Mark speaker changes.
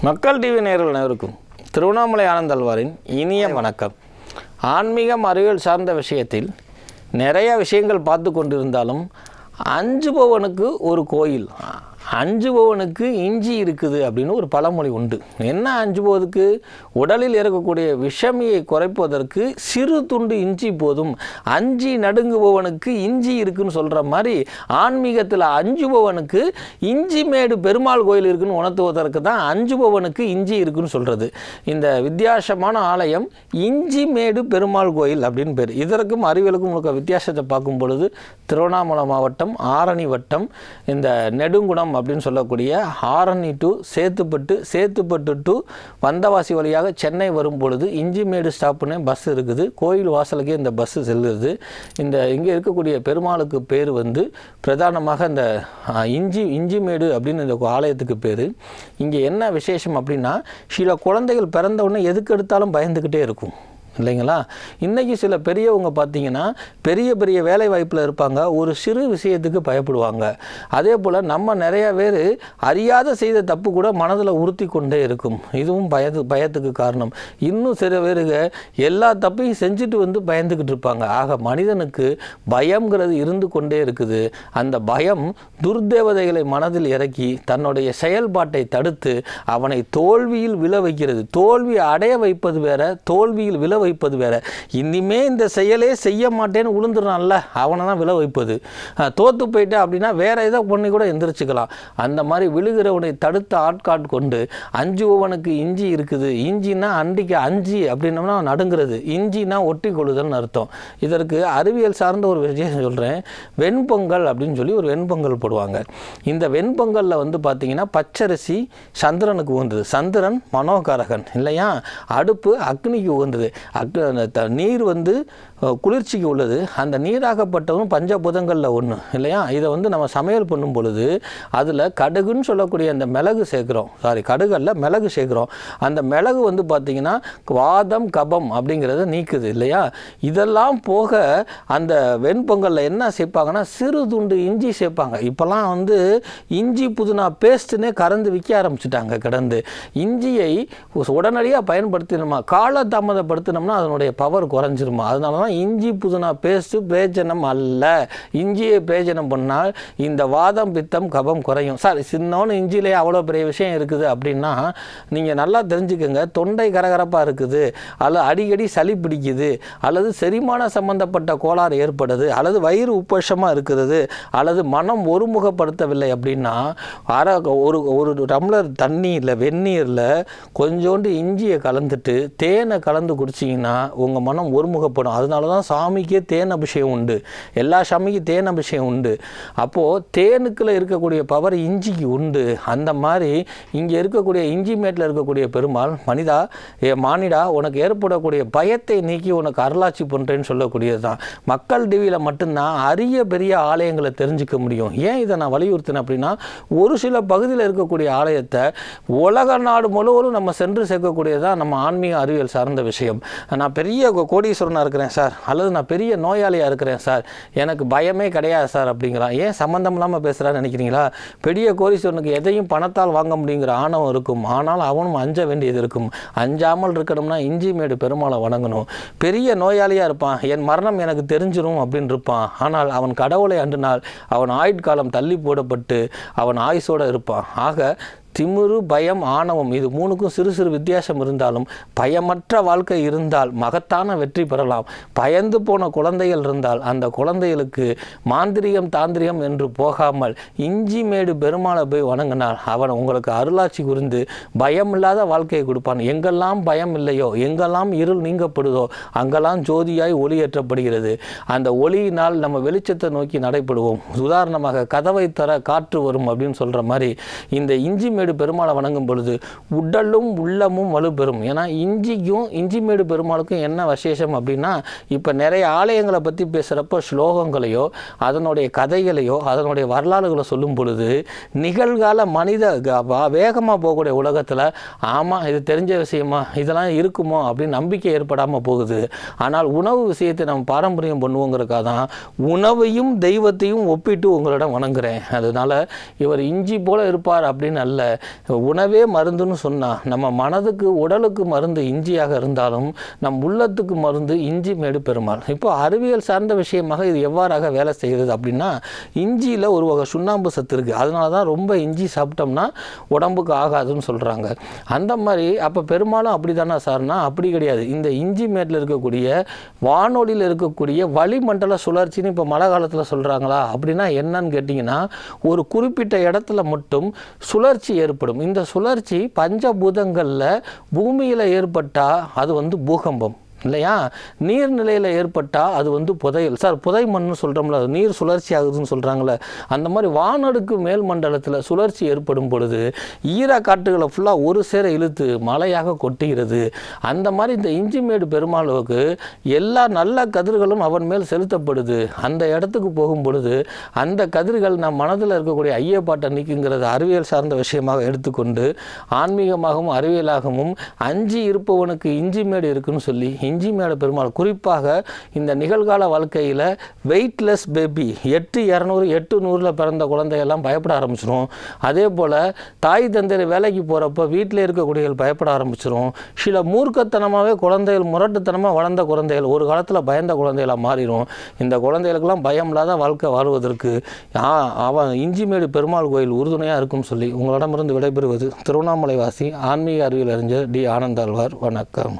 Speaker 1: மக்கள் டிவி நேயர்கள் அனைவருக்கும் திருவண்ணாமலை ஆனந்தல்வாரின் இனிய வணக்கம். ஆன்மீகம் அறிவியல் சார்ந்த விஷயத்தில் நிறைய விஷயங்கள் பார்த்து கொண்டிருந்தாலும் அஞ்சுபவனுக்கு ஒரு கோயில், அஞ்சுபவனுக்கு இஞ்சி இருக்குது அப்படின்னு ஒரு பழமொழி உண்டு. என்ன அஞ்சுபவனுக்கு? உடலில் இருக்கக்கூடிய விஷமியை குறைப்பதற்கு சிறு துண்டு இஞ்சி போதும், அஞ்சி நடுங்குபவனுக்கு இஞ்சி இருக்குன்னு சொல்கிற மாதிரி ஆன்மீகத்தில் அஞ்சுபவனுக்கு இஞ்சி மேடு பெருமாள் கோயில் இருக்குன்னு உணர்த்துவதற்கு தான் அஞ்சுபவனுக்கு இஞ்சி இருக்குன்னு சொல்கிறது. இந்த வித்தியாசமான ஆலயம் இஞ்சி மேடு பெருமாள் கோயில் அப்படின்னு பேர். இதற்கும் அறிவியலுக்கும் உள்ள வித்தியாசத்தை பார்க்கும் பொழுது திருவண்ணாமலை மாவட்டம் ஆரணி வட்டம் இந்த நெடுங்குணம் அப்படின்னு சொல்லக்கூடிய ஆரணி டு சேத்துப்பட்டு டு வந்தவாசி வழியாக சென்னை வரும் பொழுது இஞ்சிமேடு ஸ்டாப்புன்னு பஸ் இருக்குது. கோயில் வாசலுக்கே இந்த பஸ்ஸு செல்லுது. இங்கே இருக்கக்கூடிய பெருமாளுக்கு பேர் பிரதானமாக இந்த இஞ்சிமேடு அப்படின்னு இந்த ஆலயத்துக்கு பேர். இங்கே என்ன விசேஷம் அப்படின்னா, சில குழந்தைகள் பிறந்த உடனே எதுக்கு எடுத்தாலும் பயந்துக்கிட்டே இருக்கும் இல்லைங்களா? இன்றைக்கி சில பெரியவங்க பார்த்திங்கன்னா பெரிய பெரிய வேலை வாய்ப்பில் இருப்பாங்க, ஒரு சிறு விஷயத்துக்கு பயப்படுவாங்க. அதே போல் நம்ம நிறைய பேர் அறியாத செய்த தப்பு கூட மனதில் உறுத்தி கொண்டே இருக்கும். இதுவும் பயத்துக்கு காரணம். இன்னும் சில பேருங்க எல்லா தப்பையும் செஞ்சுட்டு பயந்துக்கிட்டு இருப்பாங்க. ஆக மனிதனுக்கு பயம்ங்கிறது இருந்து கொண்டே இருக்குது. அந்த பயம் துர்தேவதைகளை மனதில் இறக்கி தன்னுடைய செயல்பாட்டை தடுத்து அவனை தோல்வியில் விழ வைக்கிறது. தோல்வி அடைய வைப்பது வேற, தோல்வியில் விழ வைப்பது வேற. இனிமே இந்த செயலே செய்ய மாட்டேன்னு உளுந்துறான்ல, அவனை தான் விழ வைப்பது. தோத்து போயிட்டேன் அப்படின்னா வேற ஏதோ பண்ணி கூட எந்திரிச்சுக்கலாம். அந்த மாதிரி விழுகிறவனை தடுத்து ஆட்காட் கொண்டு அஞ்சுபவனுக்கு இஞ்சி இருக்குது. இஞ்சின்னா அண்டிக்கு அஞ்சி அப்படின்னம்னா நடுங்கிறது, இஞ்சினா ஒட்டி கொள்ளுதல்னு அர்த்தம். இதற்கு அறிவியல் சார்ந்த ஒரு விஷயம் சொல்கிறேன். வெண்பொங்கல் அப்படின்னு சொல்லி ஒரு வெண்பொங்கல் போடுவாங்க. இந்த வெண்பொங்கலில் பார்த்தீங்கன்னா பச்சரிசி சந்திரனுக்கு உகந்தது. சந்திரன் மனோகாரகன் இல்லையா? அடுப்பு அக்னிக்கு உகந்தது. நீர் குளிர்ச்சிக்கு உள்ளது. அந்த நீராகப்பட்டதும் பஞ்சபூதங்களில் ஒன்று இல்லையா? இதை நம்ம சமையல் பண்ணும் பொழுது அதில் கடுகுன்னு சொல்லக்கூடிய அந்த மிளகு சேர்க்குறோம். கடுகல்ல மிளகு சேர்க்குறோம். அந்த மிளகு பார்த்திங்கன்னா வாதம் கபம் அப்படிங்கிறத நீக்குது இல்லையா? இதெல்லாம் போக அந்த வெண்பொங்கலில் என்ன சேர்ப்பாங்கன்னா சிறு துண்டு இஞ்சி சேர்ப்பாங்க. இப்போல்லாம் இஞ்சி புதினா பேஸ்ட்டுன்னே கறந்து விற்க ஆரம்பிச்சுட்டாங்க. கடந்து இஞ்சியை உடனடியாக பயன்படுத்தினோமா, காலதாமதப்படுத்தினோம்னா அதனுடைய பவர் குறைஞ்சிருமா. அதனால தான் இஞ்சி புதினா பேஸ்ட்டு பிரயோஜனம் அல்ல. இஞ்சியை பிரயோஜனம் பண்ணால் இந்த வாதம் பித்தம் கபம் குறையும். சார் சின்னோன்னு இஞ்சிலே அவ்வளோ பெரிய விஷயம் இருக்குது அப்படின்னா நீங்கள் நல்லா தெரிஞ்சுக்கோங்க. தொண்டை கரகரப்பாக இருக்குது, அல்லது அடிக்கடி சளி பிடிக்குது, அல்லது செரிமான சம்பந்தப்பட்ட கோளாறு ஏற்படுது, அல்லது வயிறு உப்பசமாக இருக்கிறது, அல்லது மனம் ஒருமுகப்படுத்தவில்லை அப்படின்னா ஒரு டம்ளர் தண்ணியில் வெந்நீரில் கொஞ்சோண்டு இஞ்சியை கலந்துட்டு தேனை கலந்து குடிச்சிங்கன்னா உங்கள் மனம் ஒருமுகப்படும். அதனால தான் சாமிக்கே தேன் அபிஷேகம் உண்டு. எல்லா சாமிக்கும் தேன் அபிஷேகம் உண்டு. அப்போது தேனுக்குள்ளே இருக்கக்கூடிய பவர் இஞ்சிக்கு உண்டு. அந்த மாதிரி இங்கே இருக்கக்கூடிய இஞ்சி மேட்டில் இருக்கக்கூடிய பெருமாள் மானிடா உனக்கு ஏற்படக்கூடிய பயத்தை நீக்கி உனக்கு அருளாட்சி பண்ணுறேன்னு சொல்லக்கூடியது தான். மக்கள் டிவியில் மட்டும்தான் அரிய பெரிய ஆலயங்களை தெரிஞ்சுக்க முடியும். ஏன் இதை நான் வலியுறுத்தினேன் அப்படின்னா, ஒரு சில பகுதியில் இருக்கக்கூடிய ஆலயத்தை உலக நாடு முழுவதும் நம்ம சென்று சேர்க்கக்கூடியதான் நம்ம ஆன்மீக அறிவியல் சார்ந்த விஷயம். நான் பெரிய கோடீஸ்வரனாக இருக்கிறேன் சார், அல்லது நான் பெரிய நோயாளியாக இருக்கிறேன் சார், எனக்கு பயமே கிடையாது சார் அப்படிங்கிறான். ஏன் சம்மந்தம் இல்லாமல் பேசுகிறான்னு நினைக்கிறீங்களா? பெரிய கோடீஸ்வரனுக்கு எதையும் பணத்தால் வாங்க முடியுங்கிற ஆணவம் இருக்கும். ஆனால் அவனும் அஞ்ச வேண்டியது இருக்கும். அஞ்சாமல் இருக்கணும்னா இஞ்சிமேடு பெருமாளை வணங்கணும். பெரிய நோயாளியாக இருப்பான், என் மரணம் எனக்கு தெரிஞ்சிடும் அப்படின்னு இருப்பான். ஆனால் அவன் கடவுளை அண்டினால் அவன் ஆயுட்காலம் தள்ளி போடப்பட்டு அவன் ஆயுசோடு இருப்பான். ஆக திமிரு பயம் ஆணவம் இது மூணுக்கும் சிறு சிறு வித்தியாசம் இருந்தாலும் பயமற்ற வாழ்க்கை இருந்தால் மகத்தான வெற்றி பெறலாம். பயந்து போன குழந்தைகள் இருந்தால் அந்த குழந்தைகளுக்கு மாந்திரிகம் தாந்திரிகம் என்று போகாமல் இஞ்சிமேடு பெருமாளை போய் வணங்கினால் அவன் உங்களுக்கு அருளாட்சி குறிந்து பயமில்லாத வாழ்க்கையை கொடுப்பான். எங்கெல்லாம் பயம் இல்லையோ, எங்கெல்லாம் இருள் நீங்கப்படுதோ அங்கெல்லாம் ஜோதியாய் ஒளியேற்றப்படுகிறது. அந்த ஒளியினால் நம்ம வெளிச்சத்தை நோக்கி நடைபெறுவோம். உதாரணமாக கதவை தர காற்று வரும் அப்படின்னு சொல்கிற மாதிரி இந்த இஞ்சிமேடு பெருமாளை வணங்கும் பொழுது உடலும் உள்ளமும் வலுப்பெறும். ஏன்னா இஞ்சிமேடு பெருமாளுக்கும் என்ன விசேஷம் அப்படின்னா, இப்போ நிறைய ஆலயங்களை பற்றி பேசுகிறப்போ ஸ்லோகங்களையோ அதனுடைய கதைகளையோ அதனுடைய வரலாறுகளை சொல்லும் பொழுது நிகழ்கால மனித வேகமாக போகக்கூடிய உலகத்தில் ஆமாம் இது தெரிஞ்ச விஷயமா, இதெல்லாம் இருக்குமோ அப்படின்னு நம்பிக்கை ஏற்படாமல் போகுது. ஆனால் உணவு விஷயத்தை நம்ம பாரம்பரியம் பண்ணுவோங்கிறதுக்காக தான் உணவையும் தெய்வத்தையும் ஒப்பிட்டு உங்களிடம் வணங்குறேன். அதனால் இவர் இஞ்சி போல இருப்பார் அப்படின்னு அல்ல, உணவே மருந்துன்னு சொன்னால் நம்ம மனதுக்கு உடலுக்கு மருந்து இஞ்சியாக இருந்தாலும் நம் உள்ளத்துக்கு மருந்து இஞ்சி மேடு பெருமாள். இப்போ அறிவியல் சார்ந்த விஷயமாக இது எவ்வாறாக வேலை செய்கிறது அப்படின்னா, இஞ்சியில் ஒரு வகை சுண்ணாம்பு சத்து இருக்குது. அதனால தான் ரொம்ப இஞ்சி சாப்பிட்டோம்னா உடம்புக்கு ஆகாதுன்னு சொல்கிறாங்க. அந்த மாதிரி அப்போ பெரும்பாலும் அப்படி தானே சார்னா அப்படி கிடையாது. இந்த இஞ்சி மேட்டில் இருக்கக்கூடிய வானொலியில் இருக்கக்கூடிய வளிமண்டல சுழற்சின்னு இப்போ மழை காலத்தில் சொல்கிறாங்களா அப்படின்னா என்னன்னு கேட்டிங்கன்னா, ஒரு குறிப்பிட்ட இடத்துல மட்டும் சுழற்சி ஏற்படும். இந்த சுழற்சி பஞ்சபூதங்களில் பூமியில் ஏற்பட்டால் அது பூகம்பம் இல்லையா, நீர்நிலையில் ஏற்பட்டால் அது புதையல். சார் புதை மண்ணு சொல்கிறோம்ல, நீர் சுழற்சி ஆகுதுன்னு சொல்கிறாங்களே, அந்த மாதிரி வானடுக்கு மேல் மண்டலத்தில் சுழற்சி ஏற்படும் பொழுது ஈரக்காற்றுகளை ஃபுல்லாக ஒரு சேர இழுத்து மழையாக கொட்டுகிறது. அந்த மாதிரி இந்த இஞ்சிமேடு பெருமாளுக்கு எல்லா நல்ல கதிர்களும் அவன் மேல் செலுத்தப்படுது. அந்த இடத்துக்கு போகும் பொழுது அந்த கதிர்கள் நம் மனதில் இருக்கக்கூடிய ஐயப்பாட்டை நீக்குங்கிறது அறிவியல் சார்ந்த விஷயமாக எடுத்துக்கொண்டு ஆன்மீகமாகவும் அறிவியலாகவும் அஞ்சி இருப்பவனுக்கு இஞ்சிமேடு இருக்குன்னு சொல்லி இஞ்சிமேடு பெருமாள் குறிப்பாக இந்த நிகழ்கால வாழ்க்கையில் வெயிட்லெஸ் பேபி 800 800 பிறந்த குழந்தையெல்லாம் பயப்பட ஆரம்பிச்சிடும். அதே போல் தாய் தந்தை வேலைக்கு போகிறப்ப வீட்டில் இருக்கக்கூடியவர்கள் பயப்பட ஆரம்பிச்சிடும். சில மூர்க்கத்தனமாகவே குழந்தைகள் முரட்டுத்தனமாக வளர்ந்த குழந்தைகள் ஒரு காலத்தில் பயந்த குழந்தைகளாக மாறிடும். இந்த குழந்தைகளுக்கெல்லாம் பயம் இல்லாத வாழ்க்கை வாழ்வதற்கு அவன் இஞ்சிமேடு பெருமாள் கோயில் உறுதுணையாக இருக்கும் சொல்லி உங்களிடமிருந்து விடைபெறுவது திருவண்ணாமலை வாசி ஆன்மீக அறிவியல் அறிஞர் டி. ஆனந்தாழ்வார். வணக்கம்.